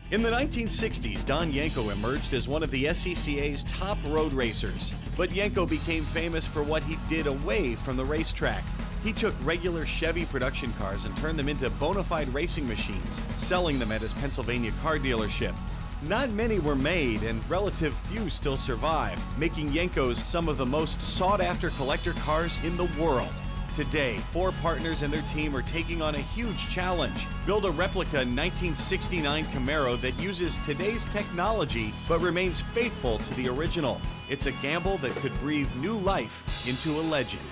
In the 1960s, Don Yenko emerged as one of the SCCA's top road racers. But Yenko became famous for what he did away from the racetrack. He took regular Chevy production cars and turned them into bona fide racing machines, selling them at his Pennsylvania car dealership. Not many were made, and relative few still survive, making Yenkos some of the most sought-after collector cars in the world. Today, 4 partners and their team are taking on a huge challenge. Build a replica 1969 Camaro that uses today's technology but remains faithful to the original. It's a gamble that could breathe new life into a legend.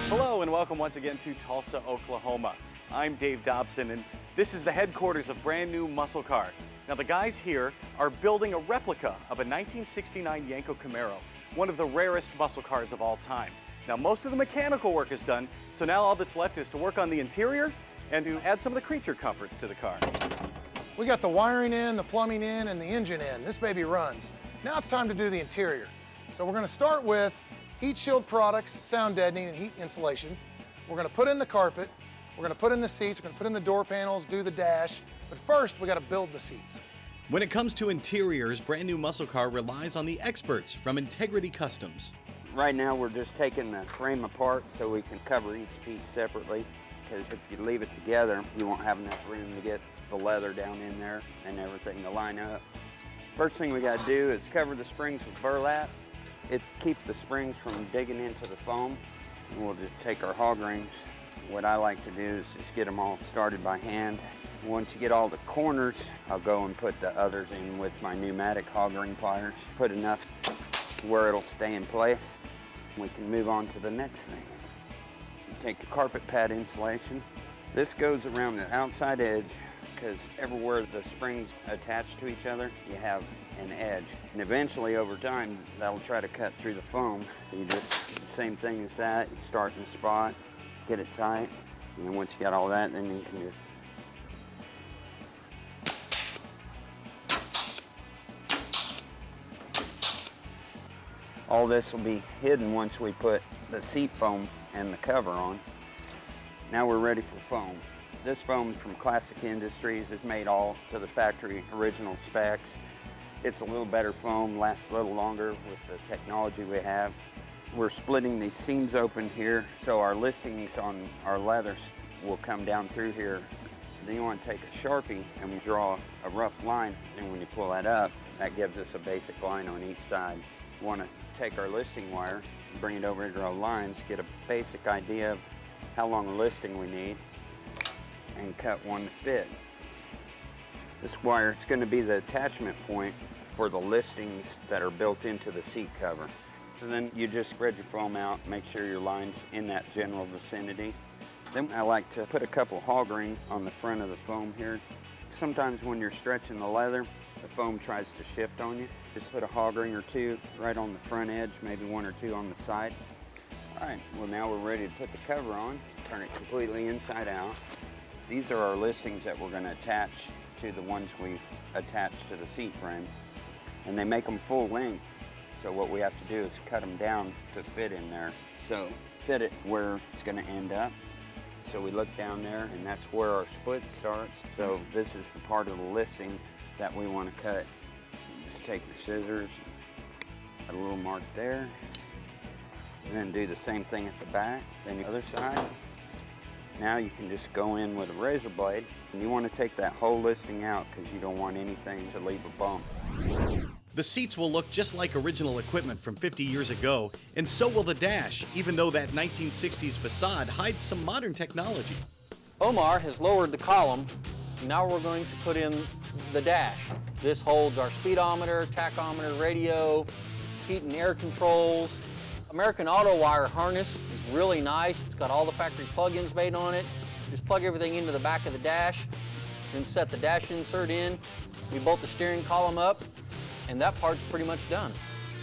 Hello and welcome once again to Tulsa, Oklahoma. I'm Dave Dobson and this is the headquarters of brand new muscle car. Now the guys here are building a replica of a 1969 Yenko Camaro, one of the rarest muscle cars of all time. Now most of the mechanical work is done, so now all that's left is to work on the interior and to add some of the creature comforts to the car. We got the wiring in, the plumbing in, and the engine in. This baby runs. Now it's time to do the interior. So we're going to start with heat shield products, sound deadening, and heat insulation. We're going to put in the carpet, we're going to put in the seats, we're going to put in the door panels, do the dash, but first we got to build the seats. When it comes to interiors, brand new muscle car relies on the experts from Integrity Customs. Right now we're just taking the frame apart so we can cover each piece separately, because if you leave it together, you won't have enough room to get the leather down in there and everything to line up. First thing we got to do is cover the springs with burlap. It keeps the springs from digging into the foam. And we'll just take our hog rings. What I like to do is just get them all started by hand. Once you get all the corners, I'll go and put the others in with my pneumatic hog ring pliers. Put enough where it'll stay in place. We can move on to the next thing. Take the carpet pad insulation. This goes around the outside edge because everywhere the springs attach to each other, you have an edge. And eventually, over time, that'll try to cut through the foam. You just, same thing as that, you start in the spot, get it tight, and then once you got all that, then you can all this will be hidden once we put the seat foam and the cover on. Now we're ready for foam. This foam from Classic Industries is made all to the factory original specs. It's a little better foam, lasts a little longer with the technology we have. We're splitting these seams open here so our listings on our leathers will come down through here. Then you want to take a Sharpie and draw a rough line, and when you pull that up, that gives us a basic line on each side. We want to take our listing wire, bring it over to our lines, get a basic idea of how long a listing we need, and cut one to fit. This wire is going to be the attachment point for the listings that are built into the seat cover. So then you just spread your foam out, make sure your line's in that general vicinity. Then I like to put a couple hog rings on the front of the foam here. Sometimes when you're stretching the leather, the foam tries to shift on you. Just put a hog ring or two right on the front edge, maybe 1 or 2 on the side. All right, well now we're ready to put the cover on, turn it completely inside out. These are our listings that we're going to attach to the ones we attach to the seat frame. And they make them full length, so what we have to do is cut them down to fit in there. So fit it where it's going to end up. So we look down there, and that's where our split starts. So this is the part of the listing that we want to cut. Just take your scissors, put a little mark there, and then do the same thing at the back, then the other side. Now you can just go in with a razor blade, and you want to take that whole listing out because you don't want anything to leave a bump. The seats will look just like original equipment from 50 years ago, and so will the dash, even though that 1960s facade hides some modern technology. Omar has lowered the column. Now we're going to put in the dash. This holds our speedometer, tachometer, radio, heat and air controls. American Auto wire harness is really nice. It's got all the factory plug-ins made on it. Just plug everything into the back of the dash, then set the dash insert in. We bolt the steering column up, and that part's pretty much done.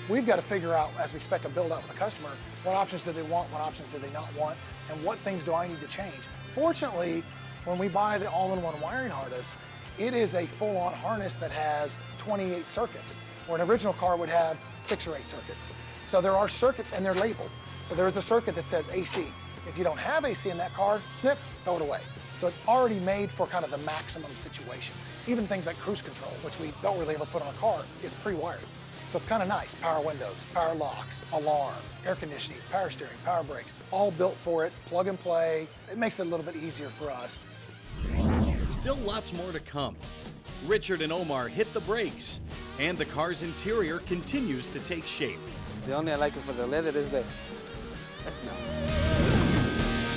We've got to figure out, as we spec a build out with the customer, what options do they want, what options do they not want, and what things do I need to change. Fortunately, When we buy the all-in-one wiring harness, it is a full-on harness that has 28 circuits, where an original car would have 6 or 8 circuits. So there are circuits, and they're labeled. So there is a circuit that says AC. If you don't have AC in that car, snip, throw it away. So it's already made for kind of the maximum situation. Even things like cruise control, which we don't really ever put on a car, is pre-wired. So it's kind of nice. Power windows, power locks, alarm, air conditioning, power steering, power brakes, all built for it, plug and play. It makes it a little bit easier for us. Still lots more to come. Richard and Omar hit the brakes, and the car's interior continues to take shape. The only I like it for the leather is the smell.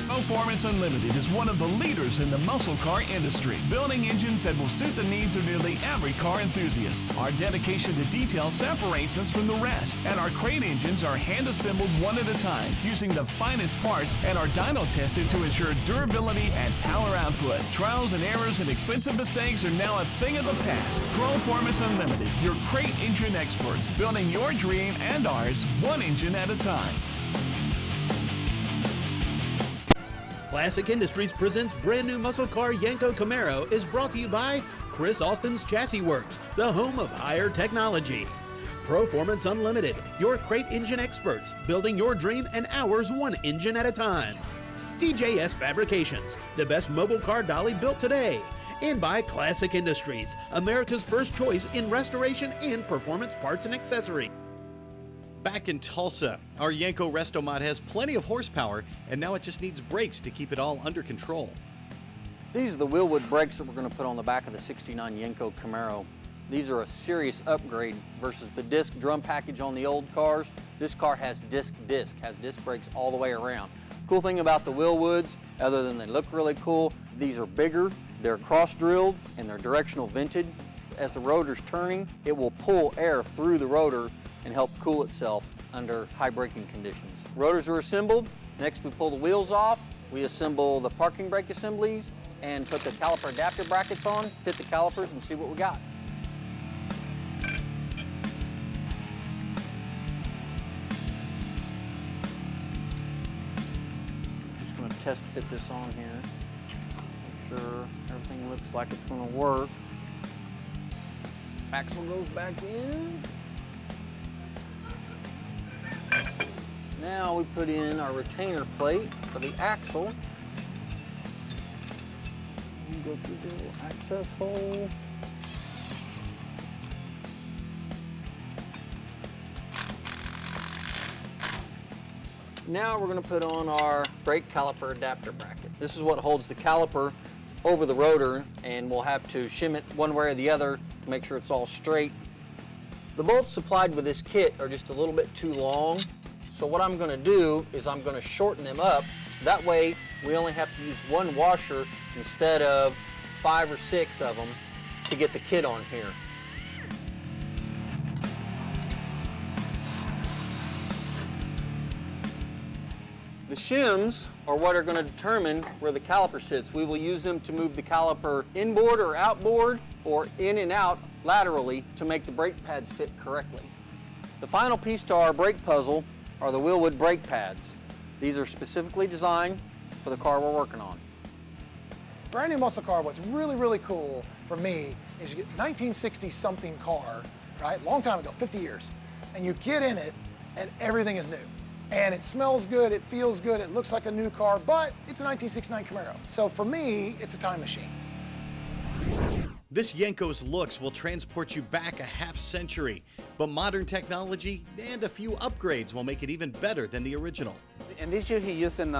Proformance Unlimited is one of the leaders in the muscle car industry, building engines that will suit the needs of nearly every car enthusiast. Our dedication to detail separates us from the rest, and our crate engines are hand-assembled one at a time, using the finest parts and are dyno tested to ensure durability and power output. Trials and errors and expensive mistakes are now a thing of the past. Proformance Unlimited, your crate engine experts, building your dream and ours one engine at a time. Classic Industries presents brand new muscle car Yenko Camaro is brought to you by Chris Austin's Chassis Works, the home of higher technology. Proformance Unlimited, your crate engine experts, building your dream and ours one engine at a time. DJS Fabrications, the best mobile car dolly built today. And by Classic Industries, America's first choice in restoration and performance parts and accessories. Back in Tulsa, our Yenko Restomod has plenty of horsepower, and now it just needs brakes to keep it all under control. These are the Wilwood brakes that we're going to put on the back of the '69 Yenko Camaro. These are a serious upgrade versus the disc drum package on the old cars. This car has disc, has disc brakes all the way around. Cool thing about the Wilwoods, other than they look really cool, these are bigger, they're cross-drilled, and they're directional vented. As the rotor's turning, it will pull air through the rotor and help cool itself under high braking conditions. Rotors are assembled. Next, we pull the wheels off. We assemble the parking brake assemblies and put the caliper adapter brackets on, fit the calipers, and see what we got. Just gonna test fit this on here. Make sure everything looks like it's gonna work. Axle goes back in. Now we put in our retainer plate for the axle. Go through the little access hole. Now we're going to put on our brake caliper adapter bracket. This is what holds the caliper over the rotor, and we'll have to shim it one way or the other to make sure it's all straight. The bolts supplied with this kit are just a little bit too long. So what I'm going to do is I'm going to shorten them up. That way we only have to use one washer instead of 5 or 6 of them to get the kit on here. The shims are what are going to determine where the caliper sits. We will use them to move the caliper inboard or outboard or in and out laterally to make the brake pads fit correctly. The final piece to our brake puzzle are the Wilwood brake pads. These are specifically designed for the car we're working on. Brand new muscle car, what's really, really cool for me is you get 1960 something car, right? Long time ago, 50 years. And you get in it and everything is new. And it smells good, it feels good, it looks like a new car, but it's a 1969 Camaro. So for me, it's a time machine. This Yenko's looks will transport you back a half century, but modern technology and a few upgrades will make it even better than the original. And this year he using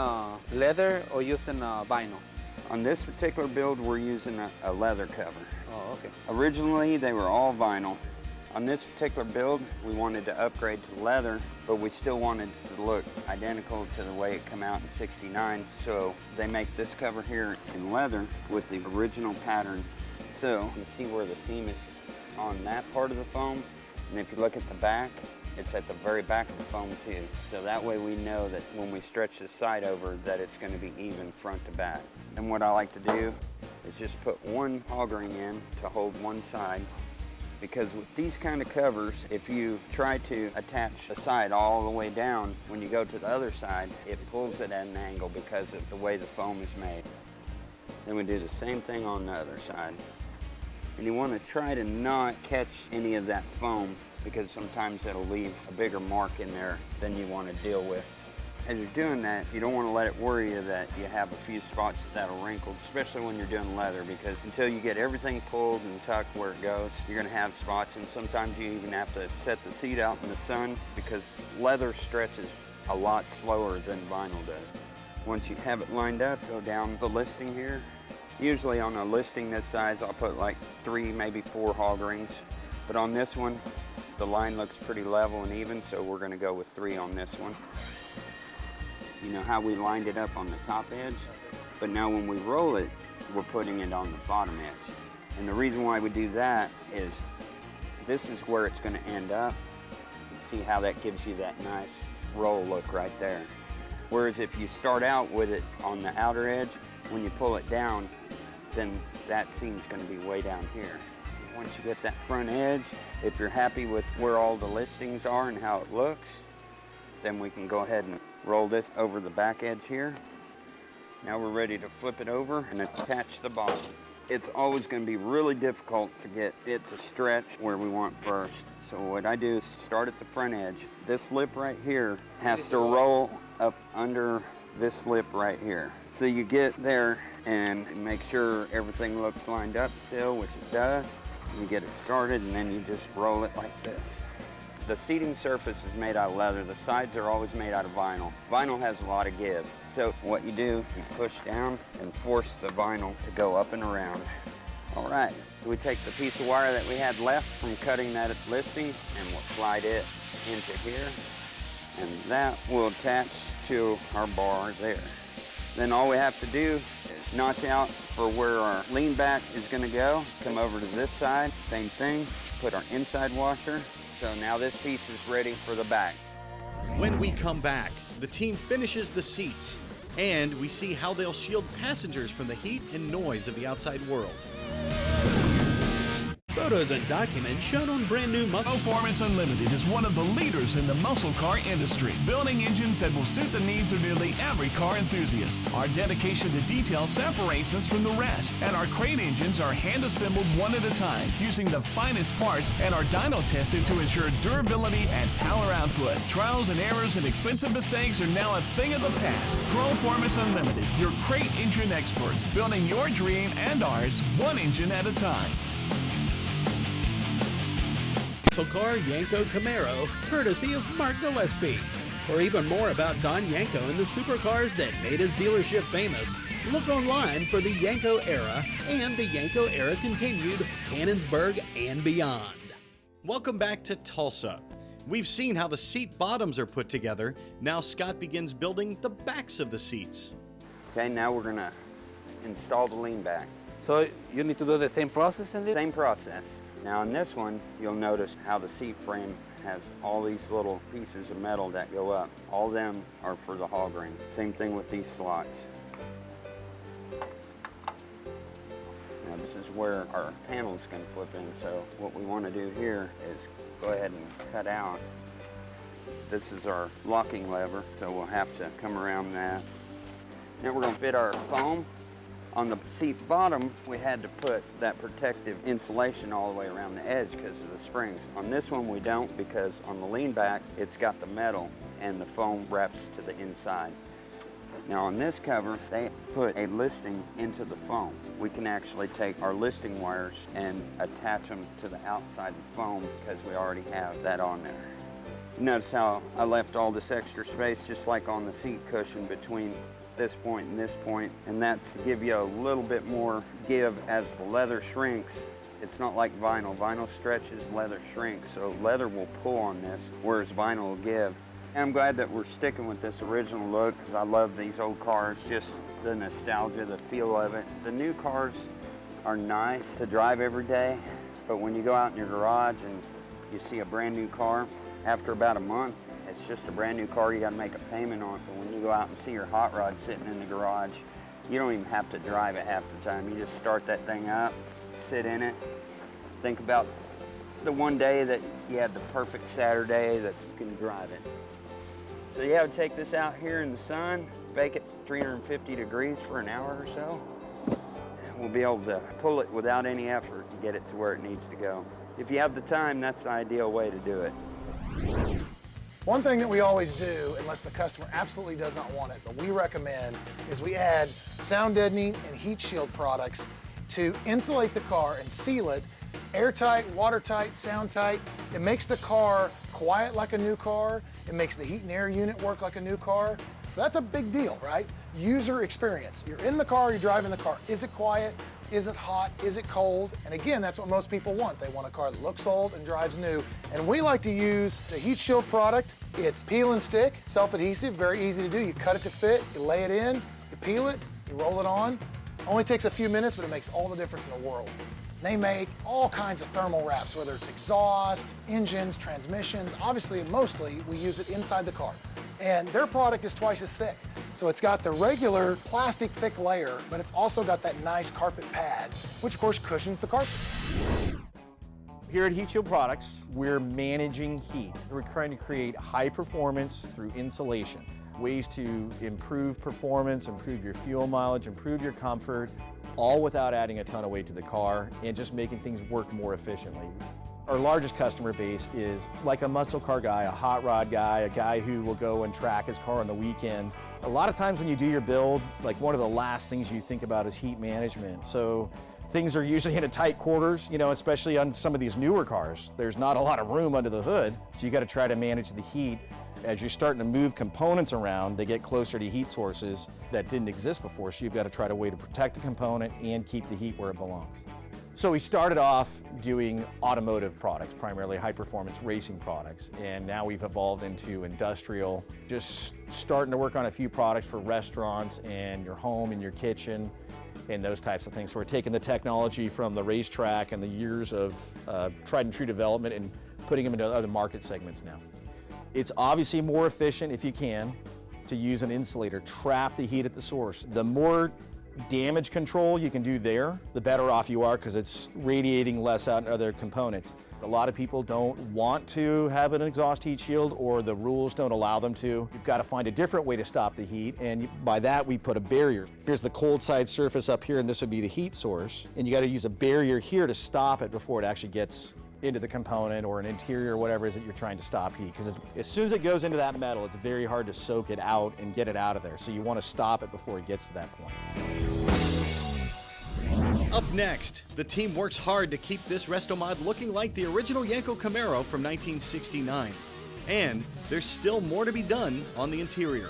leather or using vinyl? On this particular build, we're using a leather cover. Oh, okay. Originally, they were all vinyl. On this particular build, we wanted to upgrade to leather, but we still wanted to look identical to the way it came out in '69. So they make this cover here in leather with the original pattern. So you can see where the seam is on that part of the foam. And if you look at the back, it's at the very back of the foam too. So that way we know that when we stretch this side over that it's going to be even front to back. And what I like to do is just put one hog ring in to hold one side. Because with these kind of covers, if you try to attach a side all the way down, when you go to the other side, it pulls it at an angle because of the way the foam is made. Then we do the same thing on the other side. And you want to try to not catch any of that foam because sometimes it'll leave a bigger mark in there than you want to deal with. As you're doing that, you don't want to let it worry you that you have a few spots that'll wrinkle, especially when you're doing leather, because until you get everything pulled and tucked where it goes, you're going to have spots, and sometimes you even have to set the seat out in the sun because leather stretches a lot slower than vinyl does. Once you have it lined up, go down the listing here. Usually on a listing this size, I'll put like 3, maybe 4 hog rings, but on this one, the line looks pretty level and even, so we're going to go with 3 on this one. You know how we lined it up on the top edge? But now when we roll it, we're putting it on the bottom edge. And the reason why we do that is this is where it's going to end up. You see how that gives you that nice roll look right there. Whereas if you start out with it on the outer edge, when you pull it down, then that seam's going to be way down here. Once you get that front edge, if you're happy with where all the listings are and how it looks, then we can go ahead and roll this over the back edge here. Now we're ready to flip it over and attach the bottom. It's always going to be really difficult to get it to stretch where we want first. So what I do is start at the front edge. This lip right here has to roll up under this lip right here. So you get there and make sure everything looks lined up still, which it does. You get it started and then you just roll it like this. The seating surface is made out of leather. The sides are always made out of vinyl. Vinyl has a lot of give. So what you do, you push down and force the vinyl to go up and around. All right, we take the piece of wire that we had left from cutting that listing and we'll slide it into here. And that will attach to our bar there. Then all we have to do is notch out for where our lean back is gonna go. Come over to this side, same thing, put our inside washer. So now this piece is ready for the back. When we come back, the team finishes the seats, and we see how they'll shield passengers from the heat and noise of the outside world. Photos and documents shown on brand new muscle. Proformance Unlimited is one of the leaders in the muscle car industry, building engines that will suit the needs of nearly every car enthusiast. Our dedication to detail separates us from the rest, and our crate engines are hand-assembled one at a time, using the finest parts and are dyno tested to ensure durability and power output. Trials and errors and expensive mistakes are now a thing of the past. Proformance Unlimited, your crate engine experts, building your dream and ours one engine at a time. Muscle car Yenko Camaro, courtesy of Mark Gillespie. For even more about Don Yenko and the supercars that made his dealership famous, look online for the Yenko era and the Yenko era continued, Cannonsburg and beyond. Welcome back to Tulsa. We've seen how the seat bottoms are put together. Now Scott begins building the backs of the seats. Okay, now we're gonna install the lean back. So you need to do the same process in this? Same process. Now in this one, you'll notice how the seat frame has all these little pieces of metal that go up. All of them are for the hog ring. Same thing with these slots. Now this is where our panels can flip in, so what we want to do here is go ahead and cut out. This is our locking lever, so we'll have to come around that. Now we're going to fit our foam. On the seat bottom, we had to put that protective insulation all the way around the edge because of the springs. On this one, we don't, because on the lean back, it's got the metal and the foam wraps to the inside. Now on this cover, they put a listing into the foam. We can actually take our listing wires and attach them to the outside of the foam because we already have that on there. Notice how I left all this extra space just like on the seat cushion between this point and this point, and that's to give you a little bit more give as the leather shrinks. It's not like vinyl. Vinyl stretches, leather shrinks, so leather will pull on this, whereas vinyl will give. And I'm glad that we're sticking with this original look because I love these old cars, just the nostalgia, the feel of it. The new cars are nice to drive every day, but when you go out in your garage and you see a brand new car, after about a month, it's just a brand new car, you gotta make a payment on it. But when you go out and see your hot rod sitting in the garage, you don't even have to drive it half the time. You just start that thing up, sit in it, think about the one day that you had the perfect Saturday that you can drive it. So you have to take this out here in the sun, bake it 350 degrees for an hour or so. we'll be able to pull it without any effort and get it to where it needs to go. If you have the time, that's the ideal way to do it. One thing that we always do, unless the customer absolutely does not want it, but we recommend, is we add sound deadening and heat shield products to insulate the car and seal it airtight, watertight, sound tight. It makes the car quiet like a new car. It makes the heat and air unit work like a new car. So that's a big deal, right? User experience. You're in the car, you're driving the car. Is it quiet? Is it hot? Is it cold? And again, that's what most people want. They want a car that looks old and drives new. And we like to use the heat shield product. It's peel and stick, self-adhesive, very easy to do. You cut it to fit, you lay it in, you peel it, you roll it on. Only takes a few minutes, but it makes all the difference in the world. They make all kinds of thermal wraps, whether it's exhaust, engines, transmissions. Obviously, mostly, we use it inside the car. And their product is twice as thick. So it's got the regular plastic thick layer, but it's also got that nice carpet pad, which of course cushions the carpet. Here at Heat Shield Products, we're managing heat. We're trying to create high performance through insulation. Ways to improve performance, improve your fuel mileage, improve your comfort, all without adding a ton of weight to the car and just making things work more efficiently. Our largest customer base is like a muscle car guy, a hot rod guy, a guy who will go and track his car on the weekend. A lot of times when you do your build, like one of the last things you think about is heat management. So things are usually in a tight quarters, you know, especially on some of these newer cars. There's not a lot of room under the hood, so you got to try to manage the heat. As you're starting to move components around, they get closer to heat sources that didn't exist before, so you've got to try to way to protect the component and keep the heat where it belongs. So we started off doing automotive products, primarily high-performance racing products, and now we've evolved into industrial, just starting to work on a few products for restaurants and your home and your kitchen and those types of things. So we're taking the technology from the racetrack and the years of tried and true development and putting them into other market segments now. It's obviously more efficient, if you can, to use an insulator, trap the heat at the source. The more damage control you can do there, the better off you are because it's radiating less out in other components. A lot of people don't want to have an exhaust heat shield or the rules don't allow them to. You've got to find a different way to stop the heat, and by that we put a barrier. Here's the cold side surface up here, and this would be the heat source, and you got to use a barrier here to stop it before it actually gets into the component or an interior or whatever it is that you're trying to stop heat, because as soon as it goes into that metal, it's very hard to soak it out and get it out of there. So you want to stop it before it gets to that point. Up next, the team works hard to keep this resto mod looking like the original Yenko Camaro from 1969. And there's still more to be done on the interior.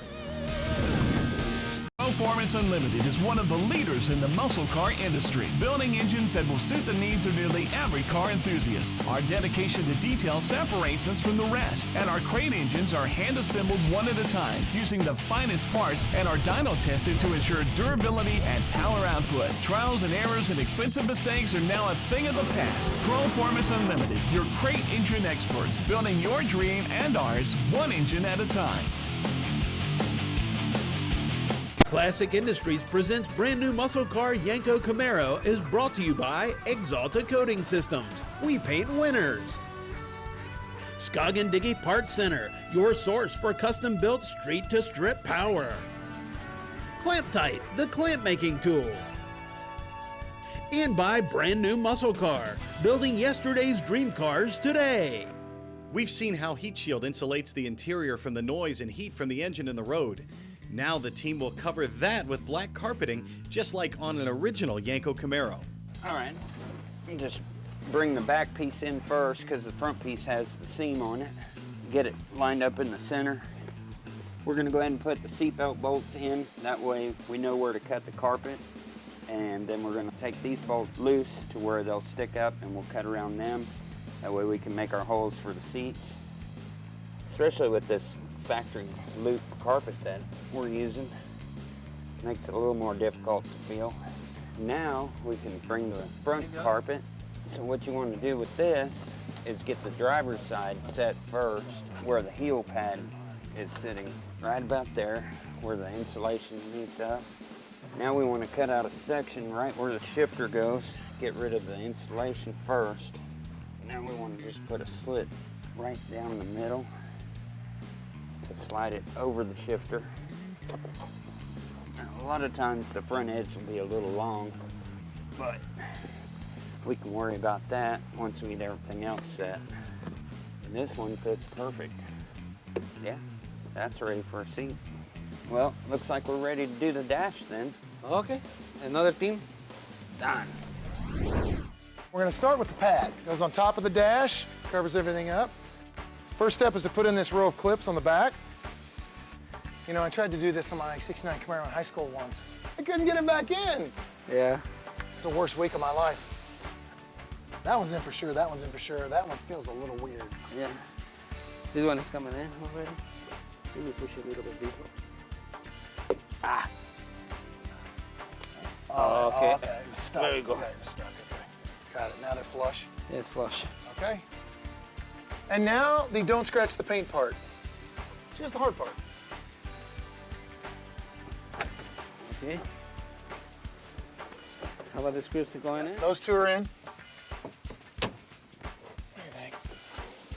Proformance Unlimited is one of the leaders in the muscle car industry, building engines that will suit the needs of nearly every car enthusiast. Our dedication to detail separates us from the rest, and our crate engines are hand-assembled one at a time, using the finest parts and are dyno tested to ensure durability and power output. Trials and errors and expensive mistakes are now a thing of the past. Proformance Unlimited, your crate engine experts, building your dream and ours one engine at a time. Classic Industries presents brand new muscle car Yenko Camaro is brought to you by Exalta Coating Systems. We paint winners. Scoggin Diggy Parts Center, your source for custom built street to strip power. Clamp Tight, the clamp making tool. And by brand new muscle car, building yesterday's dream cars today. We've seen how Heat Shield insulates the interior from the noise and heat from the engine and the road. Now the team will cover that with black carpeting, just like on an original Yenko Camaro. All right, you just bring the back piece in first because the front piece has the seam on it. Get it lined up in the center. We're gonna go ahead and put the seatbelt bolts in. That way we know where to cut the carpet. And then we're gonna take these bolts loose to where they'll stick up and we'll cut around them. That way we can make our holes for the seats. Especially with this factory loop carpet that we're using. Makes it a little more difficult to feel. Now we can bring the front carpet. So what you want to do with this is get the driver's side set first where the heel pad is sitting. Right about there where the insulation meets up. Now we want to cut out a section right where the shifter goes. Get rid of the insulation first. Now we want to just put a slit right down the middle to slide it over the shifter. Now, a lot of times the front edge will be a little long, but we can worry about that once we get everything else set. And this one fits perfect. Yeah, that's ready for a seat. Well, looks like we're ready to do the dash then. Okay, another team, done. We're gonna start with the pad. Goes on top of the dash, covers everything up. First step is to put in this row of clips on the back. You know, I tried to do this on my 69 Camaro in high school once. I couldn't get it back in. Yeah. It's the worst week of my life. That one's in for sure, that one's in for sure. That one feels a little weird. Yeah. This one is coming in already. Let me push it a little bit this way. Ah. Oh, okay. Okay, it's stuck. There you go. Okay, it's stuck, okay. Got it, now they're flush. Yeah, it's flush. Okay. And now the don't scratch the paint part. Just the hard part. Okay. How about the screws to go in there? Those two are in. What do you think?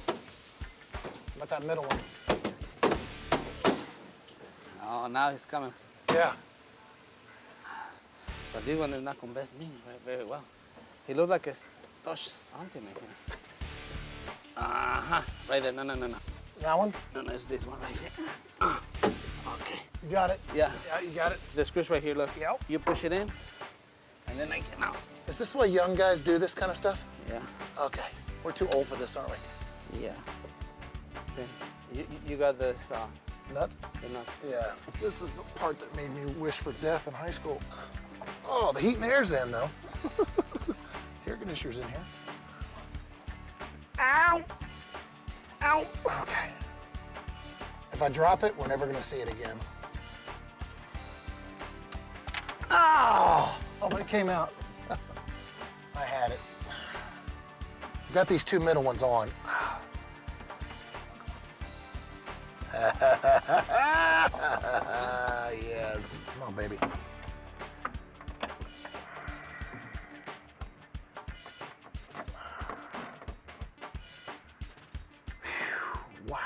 How about that middle one? Oh, now it's coming. Yeah. But this one is not convinced me very well. He looks like it's touched something in here. Uh-huh. Right there. No. That one? No, it's this one right here. Okay. You got it? Yeah. Yeah, you got it. The screws right here, look. Yep. You push it in, and then I get out. Is this why young guys do this kind of stuff? Yeah. Okay. We're too old for this, aren't we? Yeah. Then you got this, Nuts? the nut. Yeah. This is the part that made me wish for death in high school. Oh, the heat and air's in, though. Air conditioner's in here. Ow! Ow! Okay. If I drop it, we're never gonna see it again. Oh! Oh, but it came out. I had it. Got these two middle ones on. Yes. Come on, baby. Wow.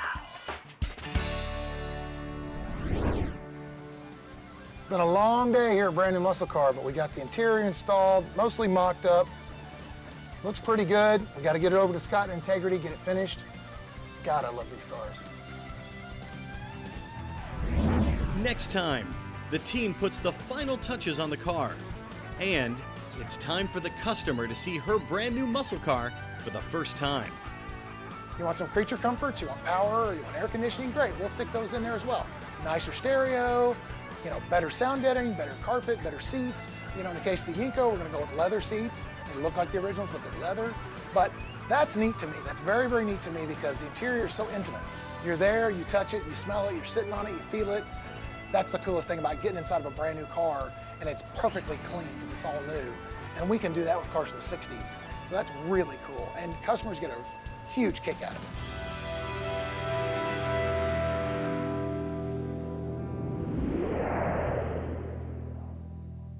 It's been a long day here at Brand New Muscle Car, but we got the interior installed, mostly mocked up. Looks pretty good. We got to get it over to Scott and Integrity, get it finished. God, I love these cars. Next time, the team puts the final touches on the car. And it's time for the customer to see her brand new muscle car for the first time. You want some creature comforts, you want power, you want air conditioning, great, we'll stick those in there as well. Nicer stereo, you know, better sound deadening, better carpet, better seats. You know, in the case of the Yenko, we're gonna go with leather seats. They look like the originals, but they're leather. But that's neat to me. That's very, very neat to me because the interior is so intimate. You're there, you touch it, you smell it, you're sitting on it, you feel it. That's the coolest thing about getting inside of a brand new car, and it's perfectly clean because it's all new. And we can do that with cars from the 60s. So that's really cool, and customers get a huge kick out of it.